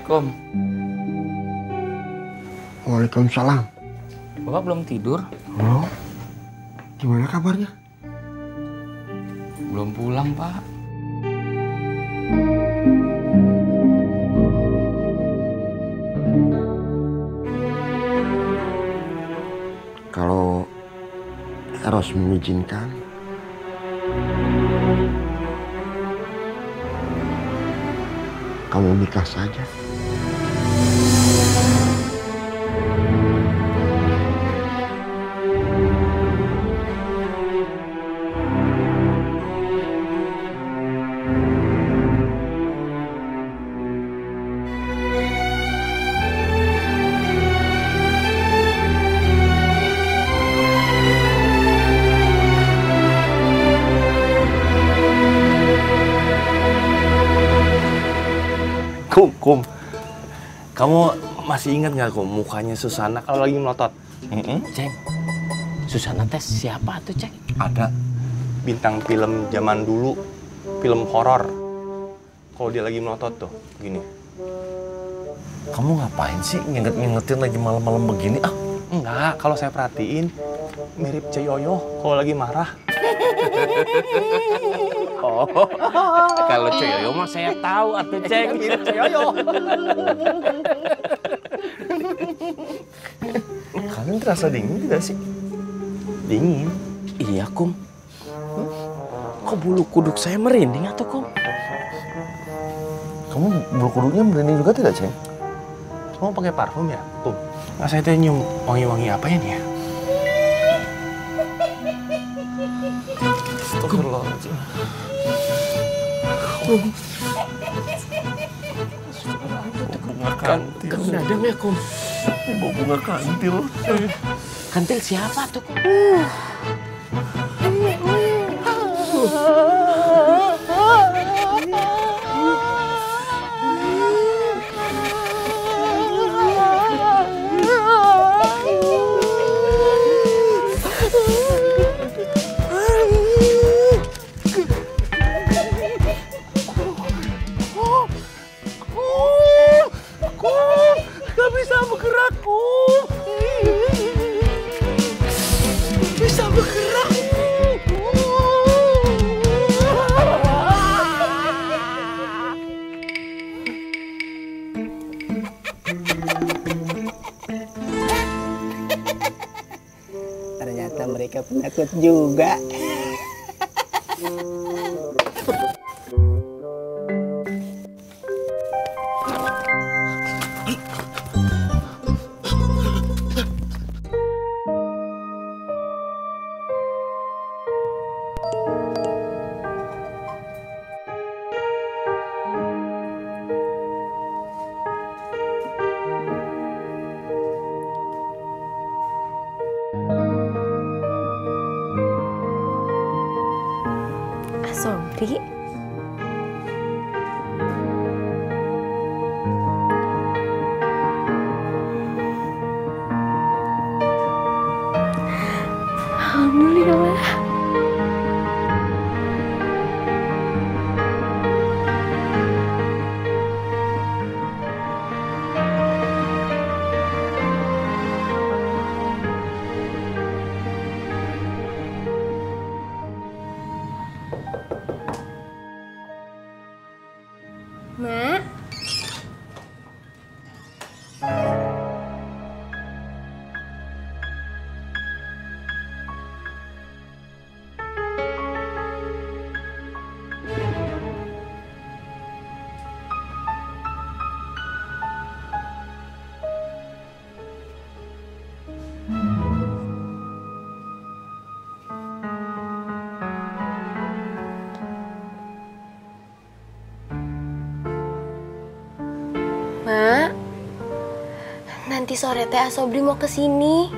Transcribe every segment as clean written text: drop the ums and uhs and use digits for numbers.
Assalamualaikum. Waalaikumsalam. Bapak belum tidur? Oh, gimana kabarnya? Belum pulang, Pak. Kalau Eros mengizinkan, kamu nikah saja. Kum, kamu masih ingat nggak Kum mukanya Susana kalau lagi melotot? Ceng, Susana tes siapa tuh, Ceng? Ada bintang film zaman dulu, film horor. Kalau dia lagi melotot tuh, gini. Kamu ngapain sih nginget-ngingetin lagi malam-malam begini? Ah, Enggak, kalau saya perhatiin mirip Ceyoyo kalau lagi marah. Oh, kalau Coyoyo mah saya tahu atuh, Ceng. Mirip Ceyoyo. kalian terasa dingin tidak sih? Dingin. Iya, Kum. Kok bulu kuduk saya merinding atuh, Kum? Kamu bulu kuduknya merinding juga tidak, Ceng? Kamu pakai parfum ya, Kum? Nggak saya teh nyium wangi-wangi apa ya nih ya? Astagfirullahaladzim. Bunga kantil. Kang Dadang ya, Kum? Bawa bunga kantil. Kantil siapa tuh, Kum? Ternyata mereka penakut juga. Sobri, alhamdulillah. Mak, Mak, nanti sore teh Asobri mau kesini.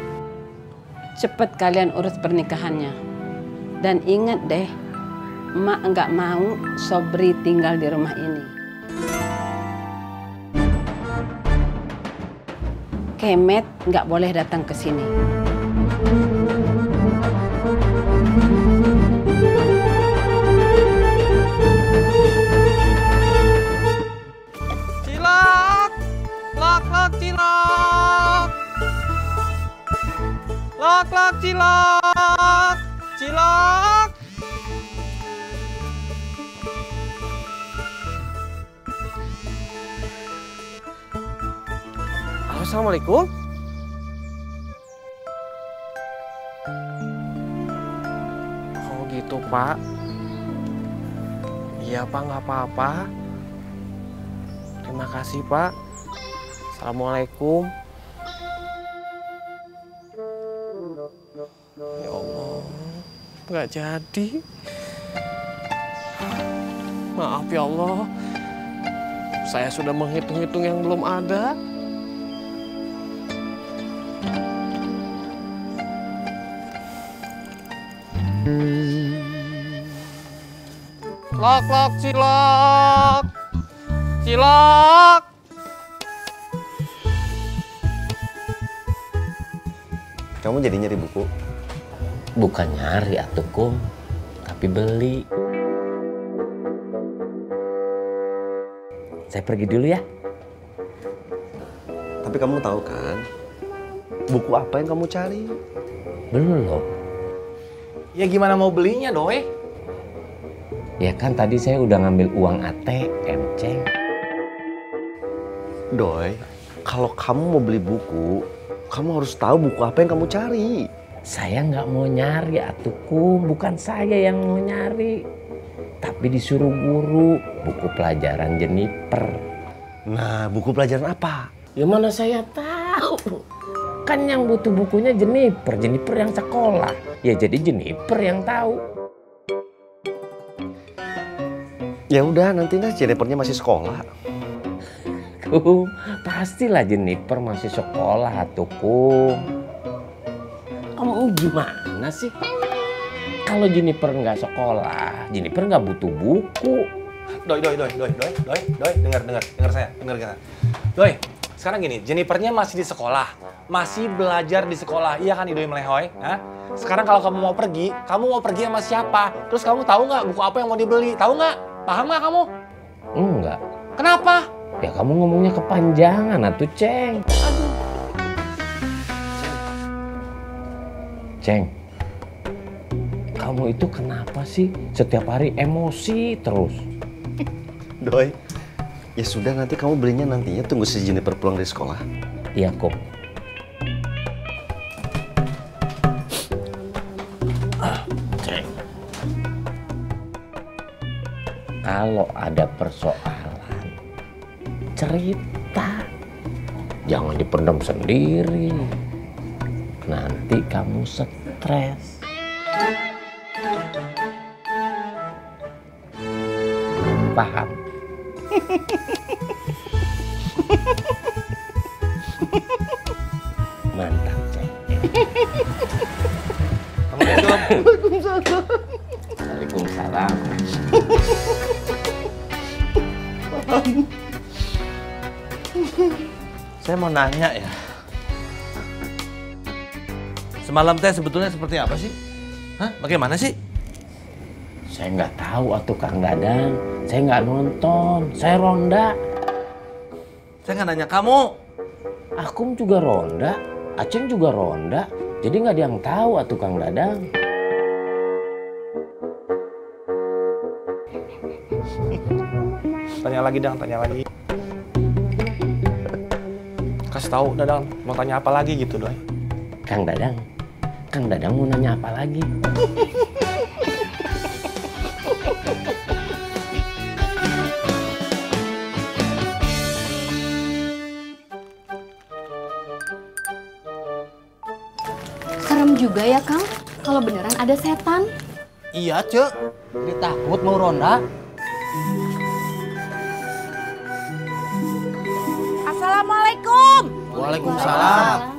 Cepet kalian urus pernikahannya. Dan ingat deh, emak nggak mau Sobri tinggal di rumah ini. Kemet nggak boleh datang ke sini. Cilok! cilok, cilok. Halo, assalamualaikum. Oh gitu Pak. Iya Pak, nggak apa-apa. Terima kasih Pak. Assalamualaikum. Ya Allah, nggak jadi. Maaf ya Allah. Saya sudah menghitung-hitung yang belum ada. Lok, lok, cilok. Cilok. Kamu jadi nyari buku? Bukan nyari atuh Kum, tapi beli. Saya pergi dulu ya. Tapi kamu tahu kan, buku apa yang kamu cari? Belum. Ya gimana mau belinya, Doi? Ya kan tadi saya udah ngambil uang ATM, Ceng. Doi, kalau kamu mau beli buku, kamu harus tahu buku apa yang kamu cari. Saya nggak mau nyari atuh Kum, bukan saya yang mau nyari. Tapi disuruh guru, buku pelajaran Jennifer. Nah, buku pelajaran apa? Ya mana saya tahu. Kan yang butuh bukunya Jennifer, Jennifer yang sekolah. Ya jadi Jennifer yang tahu. Ya udah, nanti Jennifernya masih sekolah. Kum, pastilah Jennifer masih sekolah atuh Kum. Kamu gimana sih? Kalau Jennifer nggak sekolah, Jennifer nggak butuh buku. Doi, dengar saya. Doi, sekarang gini, Jennifernya masih di sekolah, masih belajar di sekolah, iya kan Idoi Melehoy? Hah? Sekarang kalau kamu mau pergi sama siapa? Terus kamu tahu nggak buku apa yang mau dibeli? Tahu nggak? Paham nggak kamu? Enggak. Kenapa? Ya kamu ngomongnya kepanjangan atuh Ceng. Ceng, kamu itu kenapa sih setiap hari emosi terus? Doi, ya sudah nanti kamu belinya nantinya, tunggu si Jennifer pulang dari sekolah. Iya Kum. Ceng, kalau ada persoalan, cerita. Jangan dipendam sendiri. Nanti kamu stres. Paham? Mantap, Ceng. Assalamualaikum. Waalaikumsalam. Saya mau nanya ya. Semalam teh sebetulnya seperti apa sih? Hah? Bagaimana sih? Saya nggak tahu atuh Kang Dadang. Saya nggak nonton. Saya ronda. Saya nggak nanya kamu. Akum juga ronda. Aceng juga ronda. Jadi nggak ada yang tahu atuh Kang Dadang. Tanya lagi, Dang, tanya lagi. Kasih tahu, Dadang, mau tanya apa lagi gitu, Doi? Kang Dadang mau nanya apa lagi? Serem juga ya, Kang, kalau beneran ada setan. Iya, Cek. Jadi takut mau ronda. Assalamualaikum. Waalaikumsalam.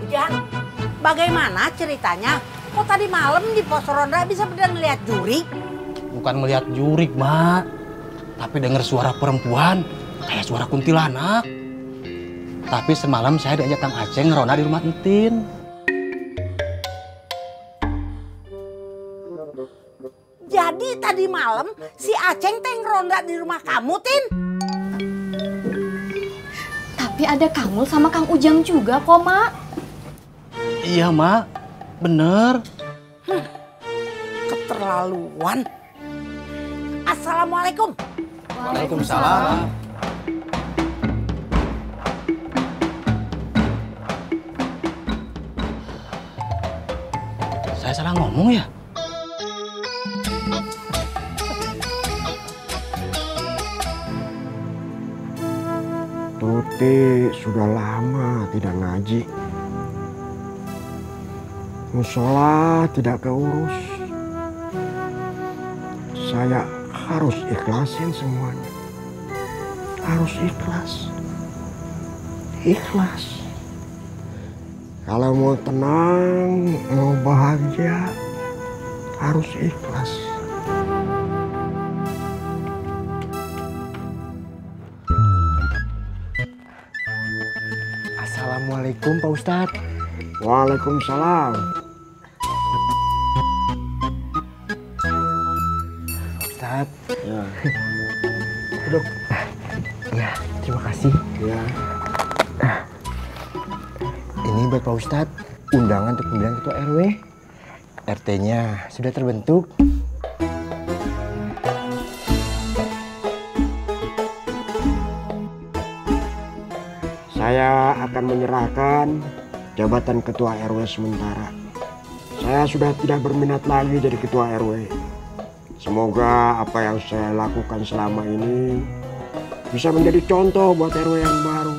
Ujang, bagaimana ceritanya? Kok tadi malam di pos ronda bisa benar ngeliat jurik? Bukan melihat jurik, Mak. Tapi dengar suara perempuan, kayak suara kuntilanak. Tapi semalam saya diajak Kang Aceh ngeronda di rumah Entin. Jadi tadi malam si Aceng teh ngeronda di rumah kamu, Tin? Tapi ada Kang Mul sama Kang Ujang juga kok, Mak. Iya, Mak. Bener. Keterlaluan. Assalamualaikum. Waalaikumsalam. Saya salah ngomong ya? Tuti sudah lama tidak ngaji. Musola tidak keurus. Saya harus ikhlasin semuanya. Harus ikhlas. Ikhlas. Kalau mau tenang, mau bahagia, harus ikhlas. Assalamualaikum Pak Ustadz. Waalaikumsalam. Ustadz. Ya. Duduk. Ya, terima kasih. Ya. Ini buat Pak Ustadz, undangan untuk pemilihan ketua RW. RT-nya sudah terbentuk. Saya akan menyerahkan jabatan ketua RW sementara. Saya sudah tidak berminat lagi jadi ketua RW. Semoga apa yang saya lakukan selama ini bisa menjadi contoh buat RW yang baru.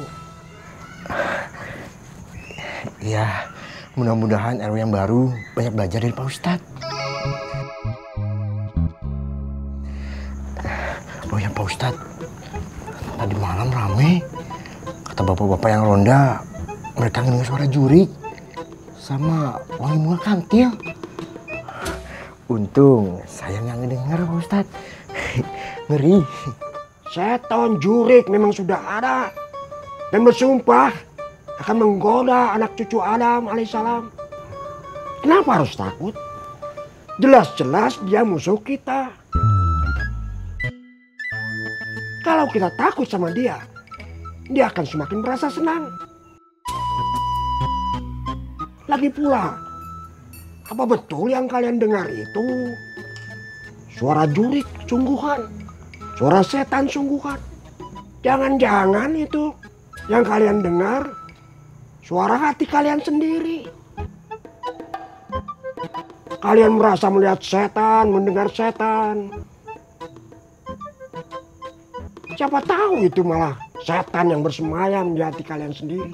Ya, mudah-mudahan RW yang baru banyak belajar dari Pak Ustadz. Oh ya Pak Ustadz, tadi malam rame. Kata bapak-bapak yang ronda, mereka ngedengar suara jurik sama wangi bunga kantil. Untung saya nggak ngedengar Pak Ustadz. Ngeri. Setan jurik memang sudah ada dan bersumpah akan menggoda anak cucu Adam alaihissalam. Kenapa harus takut? Jelas-jelas dia musuh kita. Kalau kita takut sama dia, dia akan semakin merasa senang. Lagi pula, apa betul yang kalian dengar itu? Suara jurik sungguhan, suara setan sungguhan. Jangan-jangan itu yang kalian dengar suara hati kalian sendiri. Kalian merasa melihat setan, mendengar setan. Siapa tahu itu malah setan yang bersemayam di hati kalian sendiri.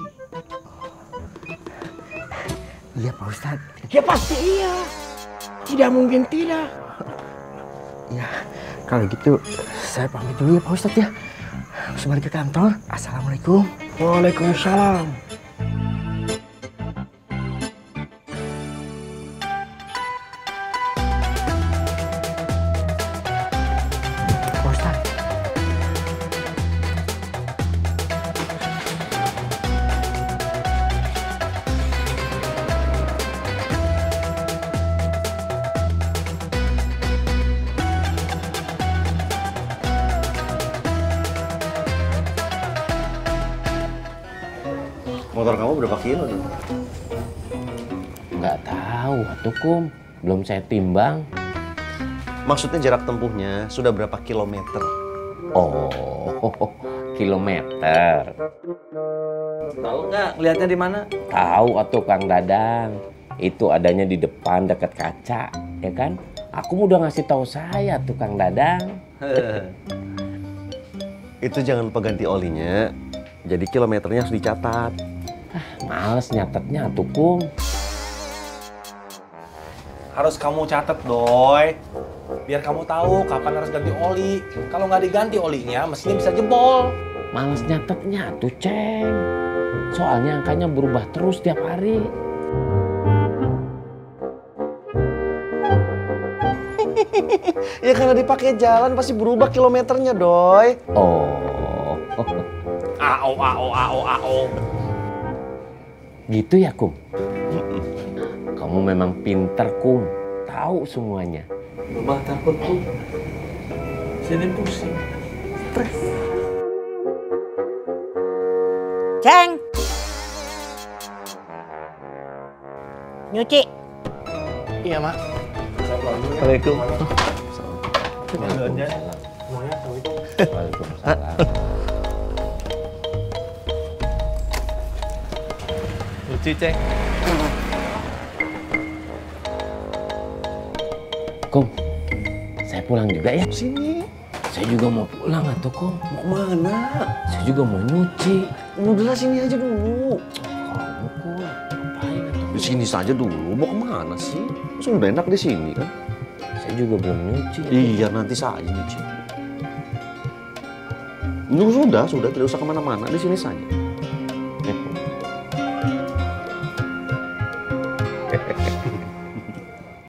Iya Pak Ustadz. Ya pasti iya. Tidak mungkin tidak. Ya, kalau gitu saya pamit dulu ya Pak Ustadz ya. Harus balik ke kantor. Assalamualaikum. Waalaikumsalam. Pak Ustadz. Motor kamu berapa kilo tuh? Nggak tahu, atuh Kum. Belum saya timbang. Maksudnya jarak tempuhnya sudah berapa kilometer? Oh, kilometer. Tahu nggak ngelihatnya di mana? Tahu atuh Kang Dadang. Itu adanya di depan dekat kaca, ya kan? Aku udah ngasih tahu saya tuh Kang Dadang. Itu jangan lupa ganti olinya. Jadi kilometernya harus dicatat. Males nyatetnya atuh Kum. Harus kamu catat, Doi. Biar kamu tahu kapan harus ganti oli. Kalau nggak diganti olinya, mesinnya bisa jebol. Males nyatetnya atuh Ceng. Soalnya angkanya berubah terus tiap hari. Ya karena dipakai jalan pasti berubah kilometernya, Doi. Oh. Ao. Gitu ya, Kum? Kamu memang pinter, Kum. Tahu semuanya. Rumah takut tuh. Sini pusing. Stres. Ceng. Nyuci. Iya, Mak. Assalamualaikum. Nyuci, Ceng. Kum, saya pulang juga ya. Sini. Saya juga mau pulang atuh, Kum. Mau kemana? Saya juga mau nyuci. Udah sini aja dulu. Kamu, Kum, ngapain atuh? Di sini saja dulu. Mau kemana sih? Sudah enak di sini kan? Saya juga belum nyuci. Iya, nanti saja nyuci. Sudah, tidak usah kemana-mana. Di sini saja.